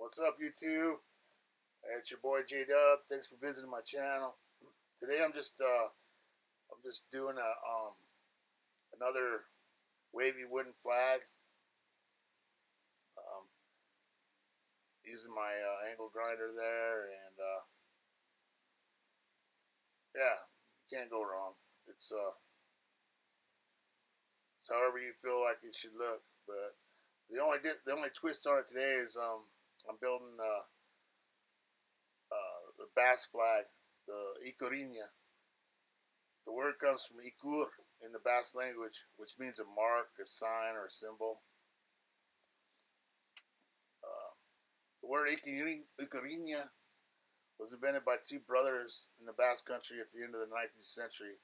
What's up, YouTube? It's your boy J Dub. Thanks for visiting my channel. Today I'm just doing another wavy wooden flag. Using my angle grinder there, and yeah, you can't go wrong. It's however you feel like it should look. But the only twist on it today is I'm building the Basque flag, the Ikurriña. The word comes from Ikur in the Basque language, which means a mark, a sign, or a symbol. The word Ikurriña was invented by two brothers in the Basque country at the end of the 19th century.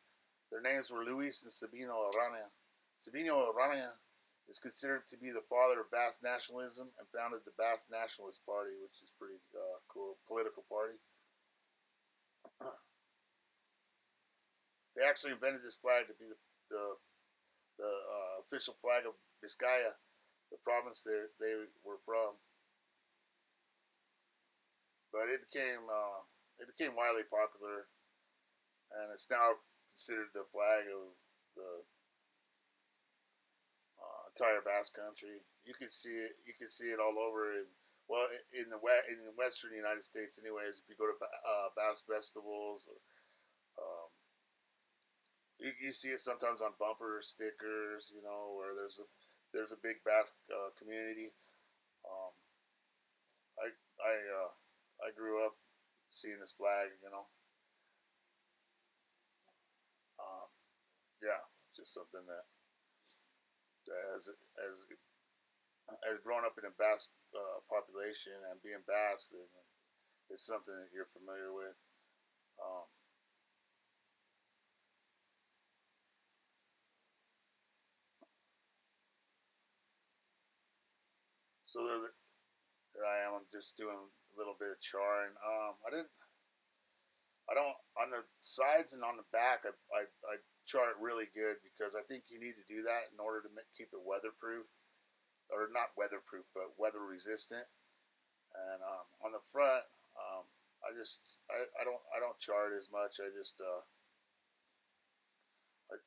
Their names were Luis and Sabino Arana. Sabino Arana is considered to be the father of Basque nationalism and founded the Basque Nationalist Party, which is pretty cool political party. They actually invented this flag to be the official flag of Vizcaya, the province they were from. But it became widely popular, and it's now considered the flag of the entire Basque country. You can see it. You can see it all over in the western United States, anyways. If you go to Basque festivals, you see it sometimes on bumper stickers. You know, where there's a big Basque community. I grew up seeing this flag. You know, yeah, just something that as growing up in a Basque population and being Basque, it's something that you're familiar with. So here I am. I'm just doing a little bit of charring. I don't on the sides and on the back. I char it really good because I think you need to do that in order to keep it weatherproof, or not weatherproof, but weather resistant. And on the front, I don't char it as much. I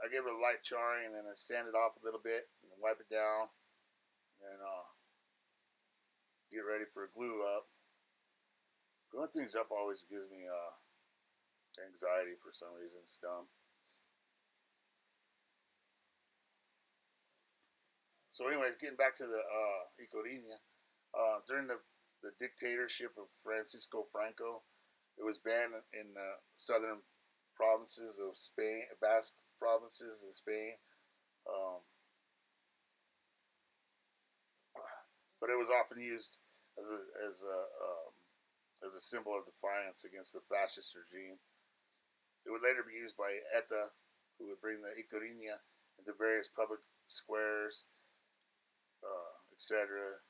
give it a light charring, and then I sand it off a little bit and wipe it down, and get ready for a glue up. Gluing things up always gives me anxiety for some reason. It's dumb. So anyways, getting back to the Ikurriña, during the dictatorship of Francisco Franco, it was banned in the southern provinces of Spain, Basque provinces in Spain. But it was often used as a symbol of defiance against the fascist regime. It would later be used by ETA, who would bring the Ikurriña into various public squares, etc.,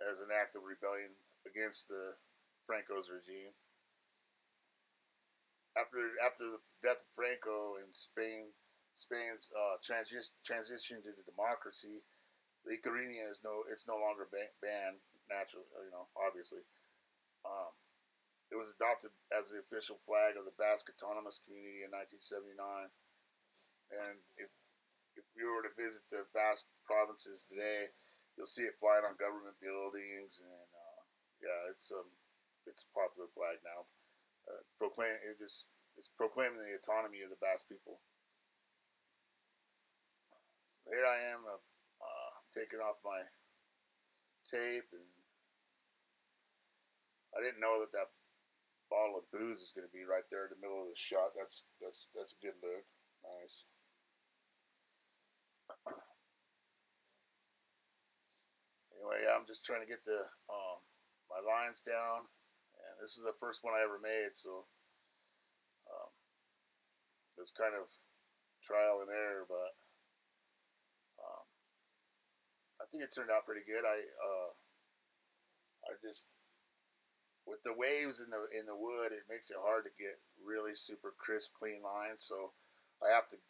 as an act of rebellion against the Franco's regime. After the death of Franco in Spain's transition to democracy, the Ikurriña is no longer banned. Naturally, obviously. It was adopted as the official flag of the Basque Autonomous Community in 1979. And if you were to visit the Basque provinces today, you'll see it flying on government buildings, and yeah, it's a popular flag now. It's proclaiming the autonomy of the Basque people. Here I am, taking off my tape, and I didn't know that bottle of booze is going to be right there in the middle of the shot. That's a good look. Nice. Anyway, yeah, I'm just trying to get my lines down, and this is the first one I ever made, so it was kind of trial and error, but I think it turned out pretty good. I just, with the waves in the wood, it makes it hard to get really super crisp, clean lines. So I have to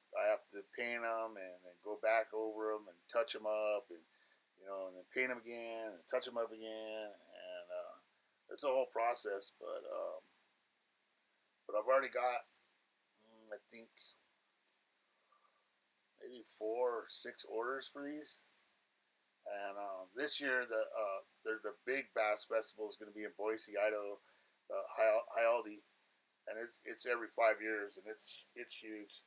paint them and then go back over them and touch them up, and and then paint them again and touch them up again, and it's a whole process, but I've already got I think maybe 4 or 6 orders for these. And this year, the big Basque festival is going to be in Boise, Idaho, Hialdi, and it's every 5 years, and it's huge,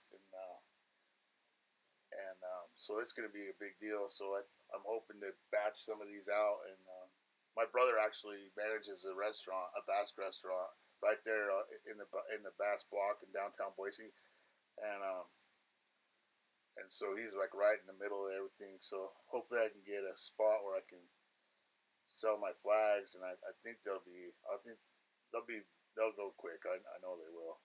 and so it's going to be a big deal. So I'm hoping to batch some of these out. And my brother actually manages a restaurant, a Basque restaurant, right there in the Basque block in downtown Boise, and and so he's like right in the middle of everything. So hopefully I can get a spot where I can sell my flags, and I think they'll go quick. I know they will.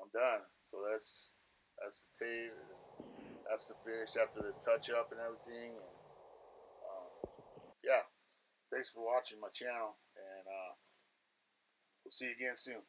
I'm done. So that's the tape. That's the finish after the touch up and everything. And yeah, thanks for watching my channel, and we'll see you again soon.